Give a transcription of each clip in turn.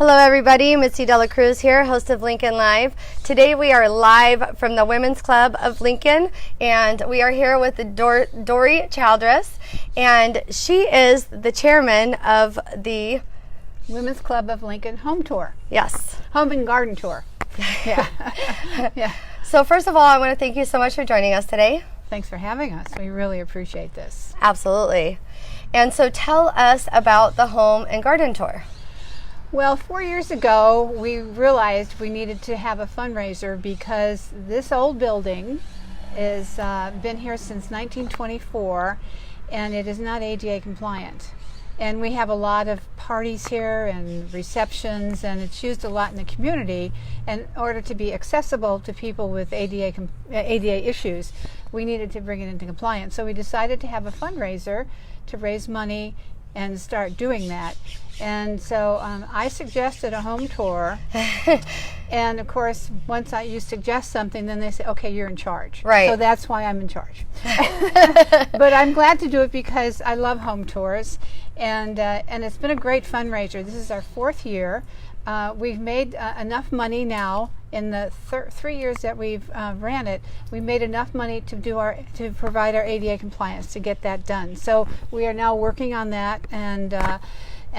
Hello everybody, Mitzi Cruz here, host of Lincoln Live. Today we are live from the Women's Club of Lincoln, and we are here with Dory Childress, and she is the chairman of the Women's Club of Lincoln Home Tour. Yes. Home and Garden Tour. Yeah. Yeah. So first of all, I want to thank you so much for joining us today. Thanks for having us. We really appreciate this. Absolutely. And so tell us about the Home and Garden Tour. Well, 4 years ago, we realized we needed to have a fundraiser because this old building has been here since 1924, and it is not ADA compliant. And we have a lot of parties here and receptions, and it's used a lot in the community. And in order to be accessible to people with ADA issues, we needed to bring it into compliance. So we decided to have a fundraiser to raise money and start doing that. And so I suggested a home tour, and of course, once you suggest something, then they say, okay, you're in charge. Right. So that's why I'm in charge. But I'm glad to do it because I love home tours, and it's been a great fundraiser. This is our fourth year. We've made enough money now in the 3 years that we've ran it. We made enough money to provide our ADA compliance to get that done. So we are now working on that, and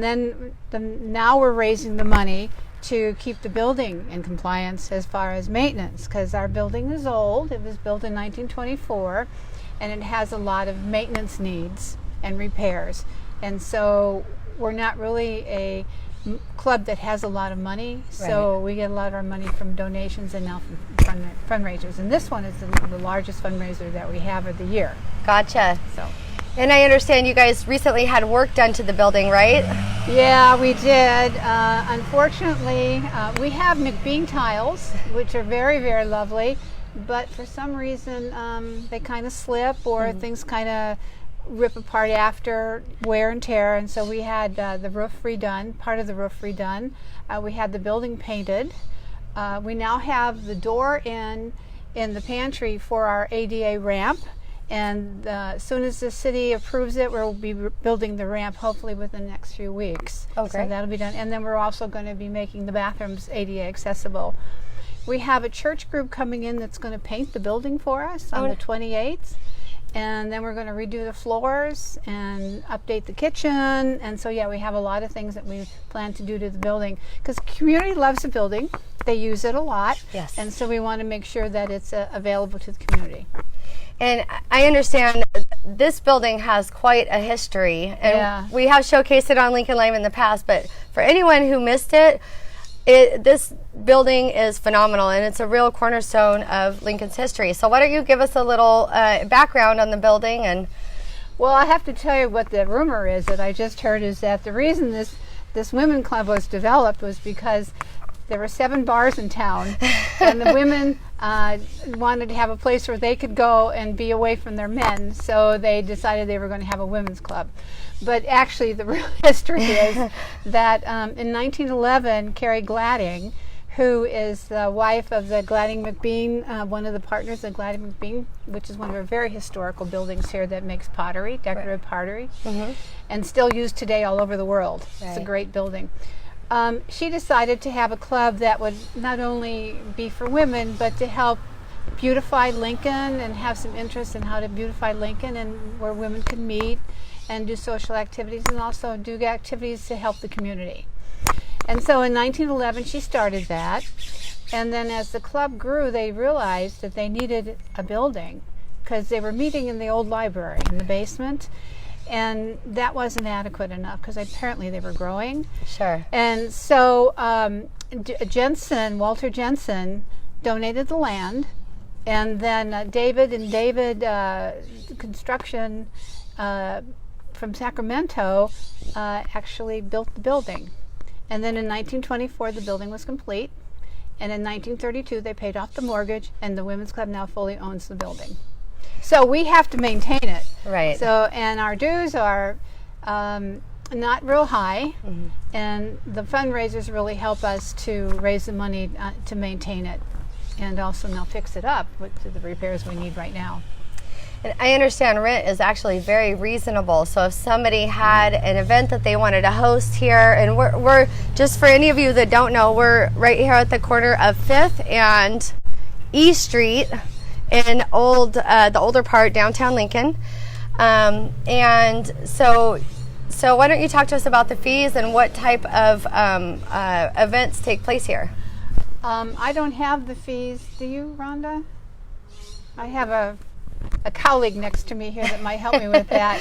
then now we're raising the money to keep the building in compliance as far as maintenance, because our building is old. It was built in 1924, and it has a lot of maintenance needs and repairs. And so we're not really a club that has a lot of money, so we get a lot of our money from donations and now from fundraisers. And this one is the largest fundraiser that we have of the year. Gotcha. So. And I understand you guys recently had work done to the building, right? Yeah, we did. Unfortunately, we have McBean tiles, which are very, very lovely, but for some reason they kind of slip or things kind of rip apart after wear and tear, and so we had the roof redone, part of the roof redone. We had the building painted. We now have the door in the pantry for our ADA ramp. And as soon as the city approves it, we'll be building the ramp hopefully within the next few weeks. Okay. So that'll be done. And then we're also going to be making the bathrooms ADA accessible. We have a church group coming in that's going to paint the building for us on the 28th. And then we're going to redo the floors and update the kitchen. And so, yeah, we have a lot of things that we plan to do to the building. Because the community loves the building. They use it a lot. Yes. And so we want to make sure that it's available to the community. And I understand this building has quite a history, and we have showcased it on Lincoln Live in the past, but for anyone who missed it, this building is phenomenal, and it's a real cornerstone of Lincoln's history. So why don't you give us a little background on the building? And well, I have to tell you what the rumor is that I just heard is that the reason this women club was developed was because there were 7 bars in town, and the women wanted to have a place where they could go and be away from their men, so they decided they were going to have a women's club. But actually, the real history is that in 1911, Carrie Gladding, who is the wife of the Gladding McBean, one of the partners of Gladding McBean, which is one of our very historical buildings here that makes pottery, decorative pottery, and still used today all over the world. It's a great building. She decided to have a club that would not only be for women, but to help beautify Lincoln and have some interest in how to beautify Lincoln and where women could meet and do social activities and also do activities to help the community. And so in 1911 she started that, and then as the club grew they realized that they needed a building because they were meeting in the old library in the basement. And that wasn't adequate enough because apparently they were growing. Sure. And so Walter Jensen, donated the land, and then David Construction from Sacramento actually built the building. And then in 1924 the building was complete, and in 1932 they paid off the mortgage, and the Women's Club now fully owns the building. So we have to maintain it. Right. So, and our dues are not real high, and the fundraisers really help us to raise the money to maintain it, and also now fix it up with the repairs we need right now. And I understand rent is actually very reasonable. So if somebody had an event that they wanted to host here, and we're just for any of you that don't know, we're right here at the corner of 5th and E Street in the older part, downtown Lincoln. And so why don't you talk to us about the fees and what type of events take place here? I don't have the fees. Do you, Rhonda? I have a colleague next to me here that might help me with that.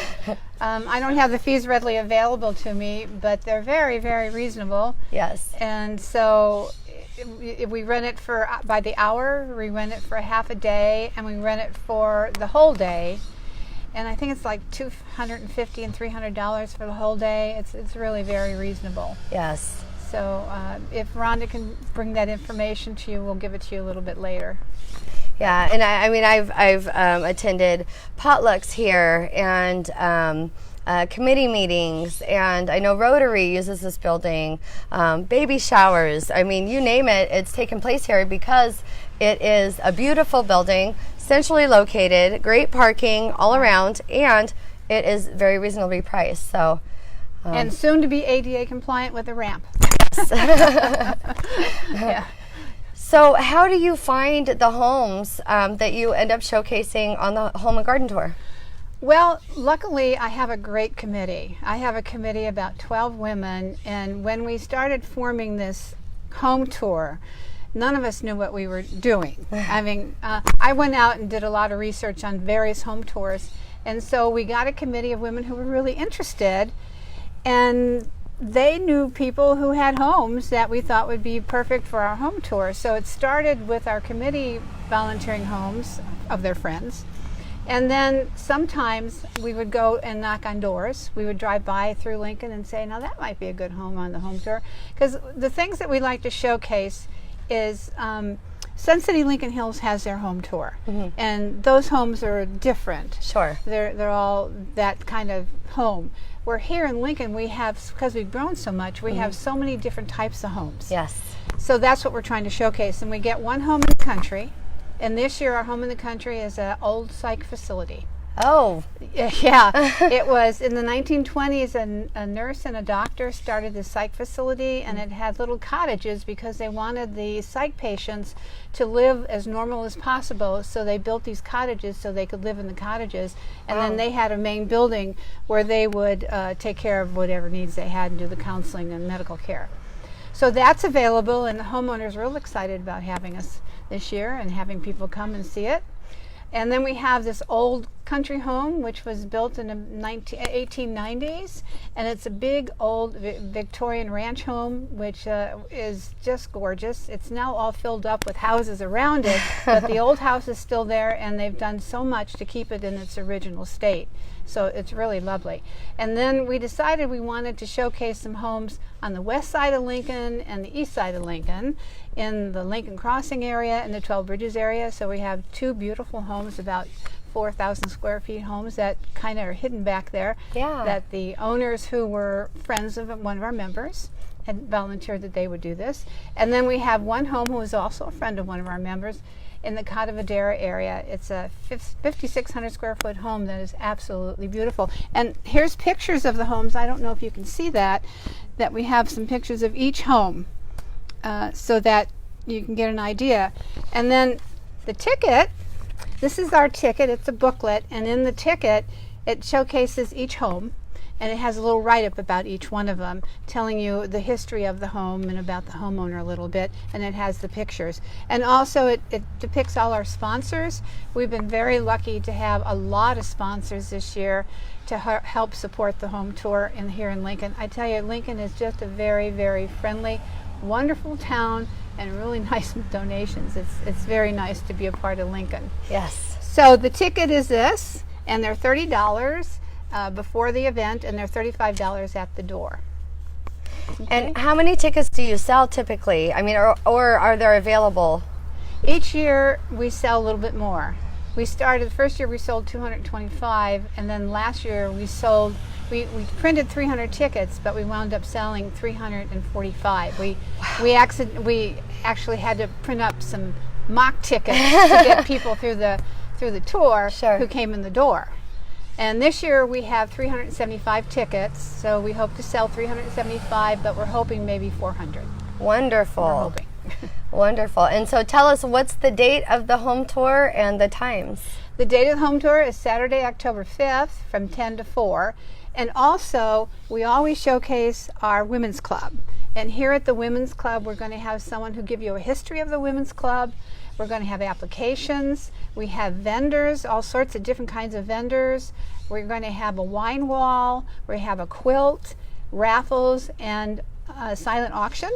I don't have the fees readily available to me, but they're very, very reasonable. Yes. And so if we rent it by the hour, we rent it for half a day, and we rent it for the whole day. And I think it's like $250 and $300 for the whole day. It's really very reasonable. Yes. So if Rhonda can bring that information to you, we'll give it to you a little bit later. Yeah, and I mean, I've attended potlucks here and committee meetings, and I know Rotary uses this building, baby showers. I mean, you name it, it's taken place here because it is a beautiful building, centrally located, great parking all around, and it is very reasonably priced. So, and soon to be ADA compliant with a ramp. Yeah. So how do you find the homes that you end up showcasing on the Home and Garden Tour? Well, luckily I have a great committee. I have a committee about 12 women, and when we started forming this home tour, none of us knew what we were doing. I mean, I went out and did a lot of research on various home tours, and so we got a committee of women who were really interested, and they knew people who had homes that we thought would be perfect for our home tour. So it started with our committee volunteering homes of their friends. And then sometimes we would go and knock on doors. We would drive by through Lincoln and say, now that might be a good home on the home tour. Because the things that we like to showcase is Sun City Lincoln Hills has their home tour. Mm-hmm. And those homes are different. Sure. They're all that kind of home. Where here in Lincoln, we have, because we've grown so much, we have so many different types of homes. Yes. So that's what we're trying to showcase. And we get one home in the country. And this year, our home in the country is an old psych facility. Oh. Yeah. It was in the 1920s, a nurse and a doctor started the psych facility, and it had little cottages because they wanted the psych patients to live as normal as possible. So they built these cottages so they could live in the cottages. And then they had a main building where they would take care of whatever needs they had and do the counseling and medical care. So that's available, and the homeowners are real excited about having us this year and having people come and see it. And then we have this old country home, which was built in the 1890s, and it's a big old Victorian ranch home, which is just gorgeous. It's now all filled up with houses around it, but the old house is still there, and they've done so much to keep it in its original state. So it's really lovely. And then we decided we wanted to showcase some homes on the west side of Lincoln and the east side of Lincoln, in the Lincoln Crossing area and the 12 Bridges area. So we have two beautiful homes, about 4,000 square feet homes that kind of are hidden back there. Yeah. That the owners, who were friends of one of our members, had volunteered that they would do this. And then we have one home who was also a friend of one of our members in the Catavadera area. It's a 5,600 square foot home that is absolutely beautiful. And here's pictures of the homes. I don't know if you can see that we have some pictures of each home so that you can get an idea. And then the ticket, this is our ticket. It's a booklet, and in the ticket it showcases each home, and it has a little write-up about each one of them, telling you the history of the home and about the homeowner a little bit, and it has the pictures. And also it depicts all our sponsors. We've been very lucky to have a lot of sponsors this year to help support the home tour here in Lincoln. I tell you, Lincoln is just a very, very friendly, wonderful town, and really nice with donations. It's very nice to be a part of Lincoln. Yes. So the ticket is this, and they're $30 before the event, and they're $35 at the door. Okay. And how many tickets do you sell typically? I mean, or are they available? Each year we sell a little bit more. We started, the first year we sold 225, and then last year we printed 300 tickets, but we wound up selling 345. We actually had to print up some mock tickets to get people through through the tour Sure. who came in the door. And this year we have 375 tickets, so we hope to sell 375, but we're hoping maybe 400. Wonderful. We're hoping. Wonderful. And so tell us, what's the date of the home tour and the times? The date of the home tour is Saturday, October 5th from 10 to 4. And also, we always showcase our women's club. And here at the women's club, we're going to have someone who give you a history of the women's club. We're going to have applications. We have vendors, all sorts of different kinds of vendors. We're going to have a wine wall. We have a quilt, raffles, and a silent auction,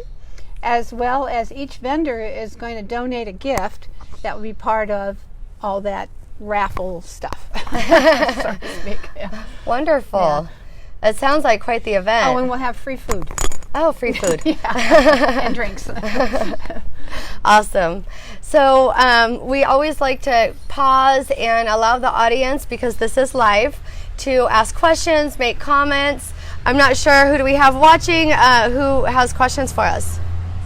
as well as each vendor is going to donate a gift that will be part of all that raffle stuff, so to speak. Yeah. Wonderful. Yeah. It sounds like quite the event. Oh, and we'll have free food. Oh, free food. Yeah. And drinks. Awesome. So we always like to pause and allow the audience, because this is live, to ask questions, make comments. I'm not sure, who do we have watching, who has questions for us?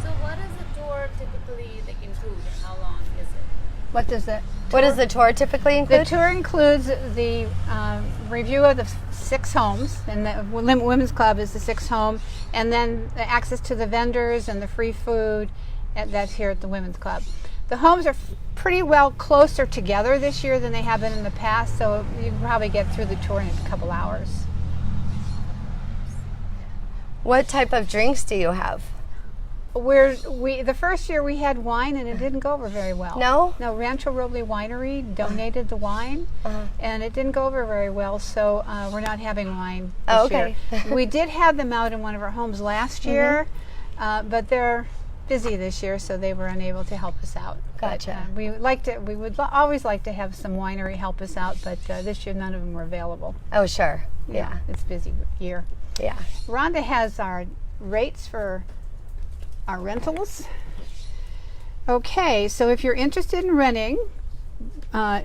So what does the tour typically include? How long is it? What does it? What does the tour typically include? The tour includes the review of the 6 homes, and the Women's Club is the 6th home, and then the access to the vendors and the free food that's here at the Women's Club. The homes are pretty well closer together this year than they have been in the past, so you can probably get through the tour in a couple hours. What type of drinks do you have? The first year we had wine and it didn't go over very well. No? No, Rancho Roble Winery donated the wine, and it didn't go over very well, so we're not having wine this year. We did have them out in one of our homes last year, but they're busy this year, so they were unable to help us out. Gotcha. But, we would always like to have some winery help us out, but this year none of them were available. Oh, sure. Yeah. It's a busy year. Yeah. Rhonda has our rates for our rentals. Okay, so if you're interested in renting,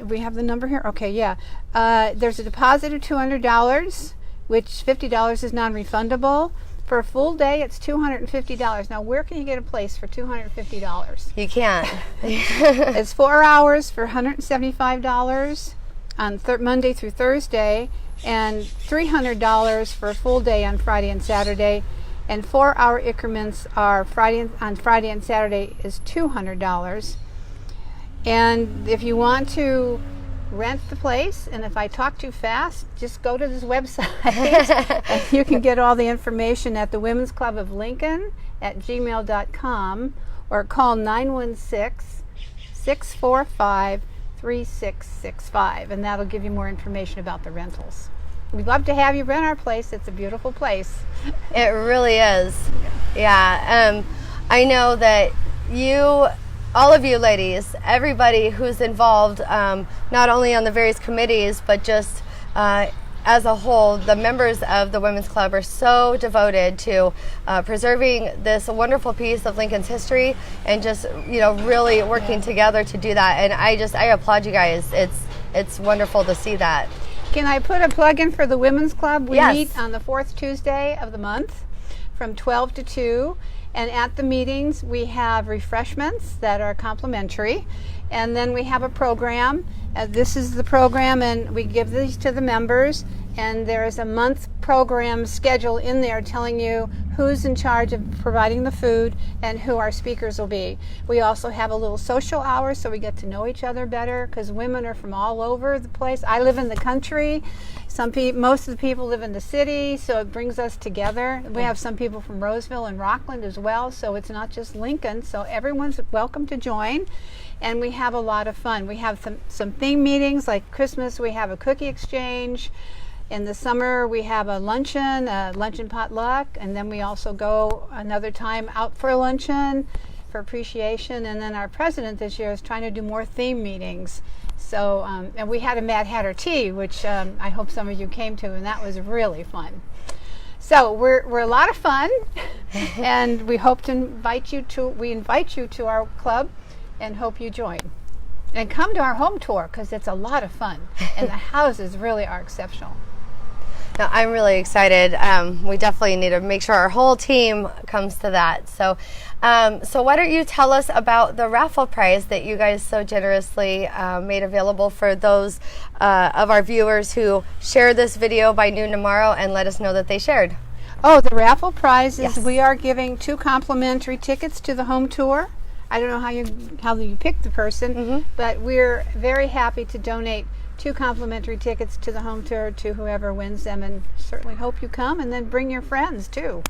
we have the number here. Okay, yeah. There's a deposit of $200, which $50 is non-refundable. For a full day, it's $250. Now, where can you get a place for $250? You can't. It's 4 hours for $175 on Monday through Thursday, and $300 for a full day on Friday and Saturday. And 4-hour increments are on Friday and Saturday is $200. And if you want to rent the place, and if I talk too fast, just go to this website and you can get all the information at the Women's Club of Lincoln at gmail.com, or call 916-645-3665, and that'll give you more information about the rentals. We'd love to have you rent our place. It's a beautiful place. It really is. Yeah. I know that all of you ladies, everybody who's involved, not only on the various committees, but just as a whole, the members of the Women's Club are so devoted to preserving this wonderful piece of Lincoln's history, and just, really working together to do that. And I applaud you guys. It's wonderful to see that. Can I put a plug in for the Women's Club? We Yes. meet on the 4th Tuesday of the month from 12 to 2. And at the meetings, we have refreshments that are complimentary. And then we have a program. This is the program, and we give these to the members. And there is a month program schedule in there telling you who's in charge of providing the food and who our speakers will be. We also have a little social hour, so we get to know each other better, because women are from all over the place. I live in the country. Most of the people live in the city, so it brings us together. We have some people from Roseville and Rockland as well, so it's not just Lincoln. So everyone's welcome to join, and we have a lot of fun. We have some theme meetings, like Christmas we have a cookie exchange. In the summer we have a luncheon potluck, and then we also go another time out for a luncheon for appreciation. And then our president this year is trying to do more theme meetings. So, and we had a Mad Hatter tea, which I hope some of you came to, and that was really fun. So we're a lot of fun, and we hope to invite you to our club, and hope you join. And come to our home tour, because it's a lot of fun, and the houses really are exceptional. No, I'm really excited. We definitely need to make sure our whole team comes to that. So, so why don't you tell us about the raffle prize that you guys so generously made available for those of our viewers who share this video by noon tomorrow and let us know that they shared. Oh, the raffle prize is Yes. we are giving 2 complimentary tickets to the home tour. I don't know how you pick the person, but we're very happy to donate 2 complimentary tickets to the home tour to whoever wins them, and certainly hope you come and then bring your friends too.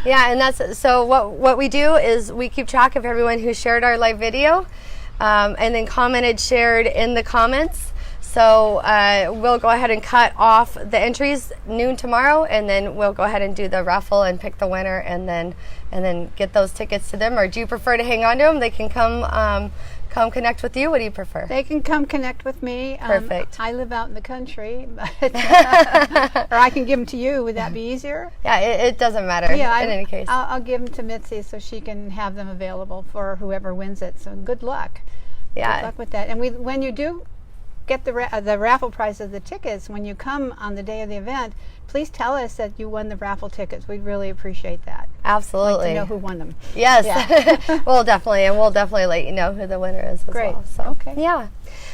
Yeah, and that's so what we do is we keep track of everyone who shared our live video and then commented, shared in the comments. So we'll go ahead and cut off the entries noon tomorrow, and then we'll go ahead and do the raffle and pick the winner, and then get those tickets to them. Or do you prefer to hang on to them? They can come connect with you. What do you prefer? They can come connect with me. Perfect. I live out in the country, but or I can give them to you. Would that be easier? Yeah, it doesn't matter. Yeah, in any case. I'll give them to Mitzi so she can have them available for whoever wins it. So good luck. Yeah. Good luck with that. And when you do get the raffle prize of the tickets, when you come on the day of the event, please tell us that you won the raffle tickets. We'd really appreciate that. Absolutely. Like to know who won them. Yes. Yeah. We'll definitely let you know who the winner is as Great. well. So, Okay. Yeah.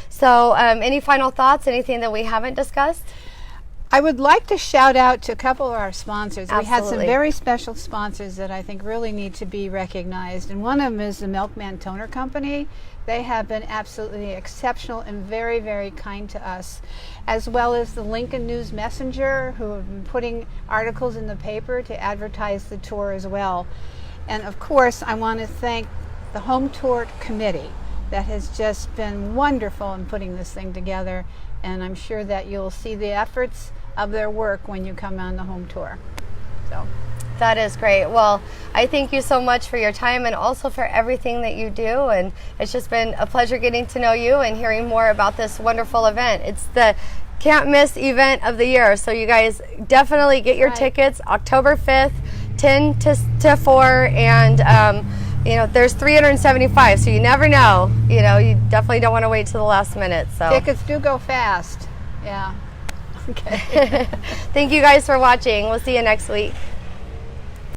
So any final thoughts? Anything that we haven't discussed? I would like to shout out to a couple of our sponsors. We had some Absolutely. very special sponsors that I think really need to be recognized. And one of them is the Milkman Toner Company. They have been absolutely exceptional and very, very kind to us. As well as the Lincoln News Messenger, who have been putting articles in the paper to advertise the tour as well. And of course, I want to thank the Home Tour Committee that has just been wonderful in putting this thing together. And I'm sure that you'll see the efforts of their work when you come on the home tour. So That is great. Well, I thank you so much for your time and also for everything that you do. And it's just been a pleasure getting to know you and hearing more about this wonderful event. It's the can't miss event of the year. So you guys definitely get your tickets October 5th, 10 to 4. And, you know, there's 375, so you never know. You know, you definitely don't want to wait till the last minute. So tickets do go fast. Yeah. Okay. Thank you guys for watching. We'll see you next week.